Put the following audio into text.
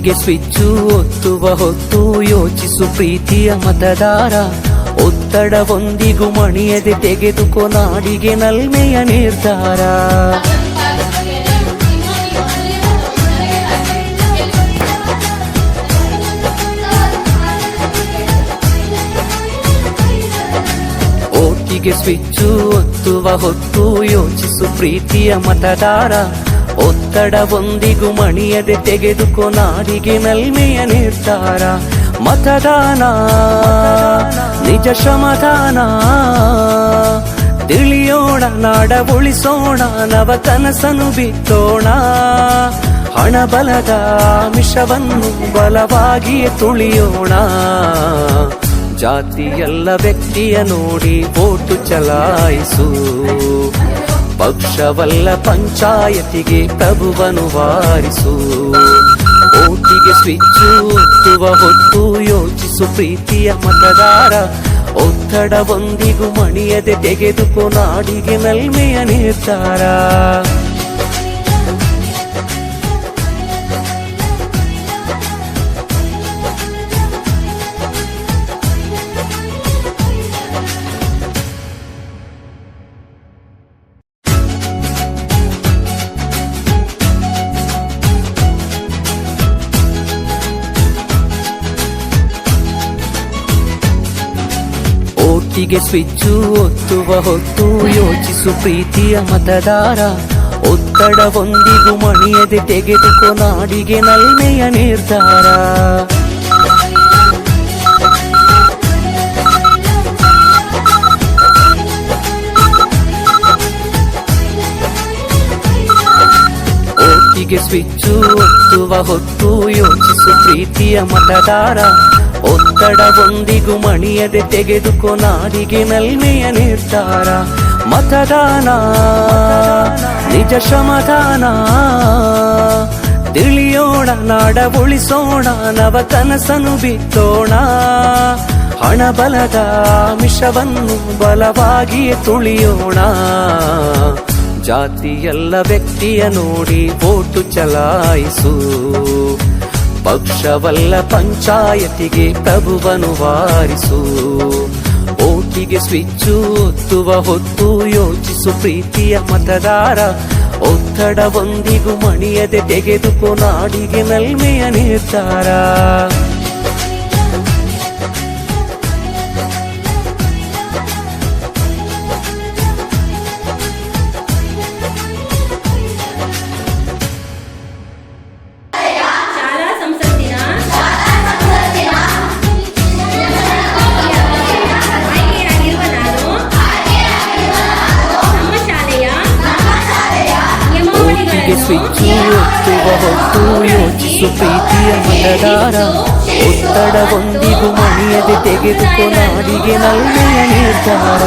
ಓಟಿಗೆ switch ಒತ್ತುವ ಹೊತ್ತು ಯೋಚಿಸು ಪ್ರೀತಿಯ ಮತದಾರ. ಒತ್ತಡವೊಂದಿಗೂ ಮಣಿಯದೆ ತೆಗೆದುಕೋ ನಾಡಿಗೆ ನಲ್ಮೆಯ ನಿರ್ಧಾರ. ಓಟಿಗೆ ಸ್ವಿಚ್ಚು ಒತ್ತುವ ಹೊತ್ತು ಯೋಚಿಸು ಪ್ರೀತಿಯ ಮತದಾರ. ಒತ್ತಡವೊಂದಿಗೂ ಮಣಿಯದೆ ತೆಗೆದುಕೋ ನಾಡಿಗೆ ನಲ್ಮೆಯ ನಿರ್ಧಾರ. ಮತದಾನ ನಿಜ ಶ್ರಮದಾನ, ತಿಳಿಯೋಣ ನಾಡ ಉಳಿಸೋಣ, ನವ ಕನಸನ್ನು ಬಿತ್ತೋಣ. ಹಣಬಲದ ಮಿಷವನ್ನು ಬಲವಾಗಿಯೇ ತುಳಿಯೋಣ. ಜಾತಿಯಲ್ಲ ವ್ಯಕ್ತಿಯ ನೋಡಿ ವೋಟು ಚಲಾಯಿಸು. ಪಕ್ಷವಲ್ಲ ಪಂಚಾಯತಿಗೆ ಪ್ರಭುವನ್ನು ವಾರಿಸು. ಓಟಿಗೆ ಸ್ವಿಚ್ಚು ಒತ್ತುವ ಹೊತ್ತು ಯೋಚಿಸು ಪ್ರೀತಿಯ ಮತದಾರ. ಒತ್ತಡವೊಂದಿಗೂ ಮಣಿಯದೆ ತೆಗೆದುಕೋ ನಾಡಿಗೆ ನಲ್ಮೆಯ ನಿರ್ಧಾರ. ಓಟಿಗೆ ಸ್ವಿಚ್ಚು ಒತ್ತುವ ಹೊತ್ತು ಯೋಚಿಸು ಪ್ರೀತಿಯ ಮತದಾರ. ಒತ್ತಡವೊಂದಿಗೂ ಮಣಿಯದೆ ತೆಗೆದುಕೋ ನಾಡಿಗೆ ನಲ್ಮೆಯ ನಿರ್ಧಾರ. ಓಟಿಗೆ ಸ್ವಿಚ್ಚು ಒತ್ತುವ ಹೊತ್ತು ಯೋಚಿಸು ಪ್ರೀತಿಯ ಮತದಾರ. ಒತ್ತಡವೊಂದಿಗೂ ಮಣಿಯದೆ ತೆಗೆದುಕೋ ನಾಡಿಗೆ ನಲ್ಮೆಯ ನಿರ್ಧಾರ. ಮತದಾನ ನಿಜ ಶ್ರಮದಾನ, ತಿಳಿಯೋಣ ನಾಡ ಉಳಿಸೋಣ, ನವ ಕನಸನ್ನು ಬಿತ್ತೋಣ. ಹಣಬಲದ ಮಿಷವನ್ನು ಬಲವಾಗಿಯೇ ತುಳಿಯೋಣ. ಜಾತಿಯಲ್ಲ ವ್ಯಕ್ತಿಯ ನೋಡಿ ವೋಟು ಚಲಾಯಿಸು. ಪಕ್ಷವಲ್ಲ ಪಂಚಾಯತಿಗೆ ಪ್ರಭುವನ್ನು ವಾರಿಸು. ಓಟಿಗೆ ಸ್ವಿಚ್ಚು ಒತ್ತುವ ಹೊತ್ತು ಯೋಚಿಸು ಪ್ರೀತಿಯ ಮತದಾರ. ಒತ್ತಡವೊಂದಿಗೂ ಮಣಿಯದೆ ತೆಗೆದುಕೋ ನಾಡಿಗೆ ನಲ್ಮೆಯ ನಿರ್ಧಾರ. ಓಟಿಗೆ ಸ್ವಿಚ್ಚು ಒತ್ತುವ ಹೊತ್ತು ಯೋಚಿಸು ಪ್ರೀತಿಯ ಮತದಾರ. ಒತ್ತಡವೊಂದಿಗೂ ಮಣಿಯದೆ ತೆಗೆದುಕೋ ನಾಡಿಗೆ ನಲ್ಮೆಯ ನಿರ್ಧಾರ.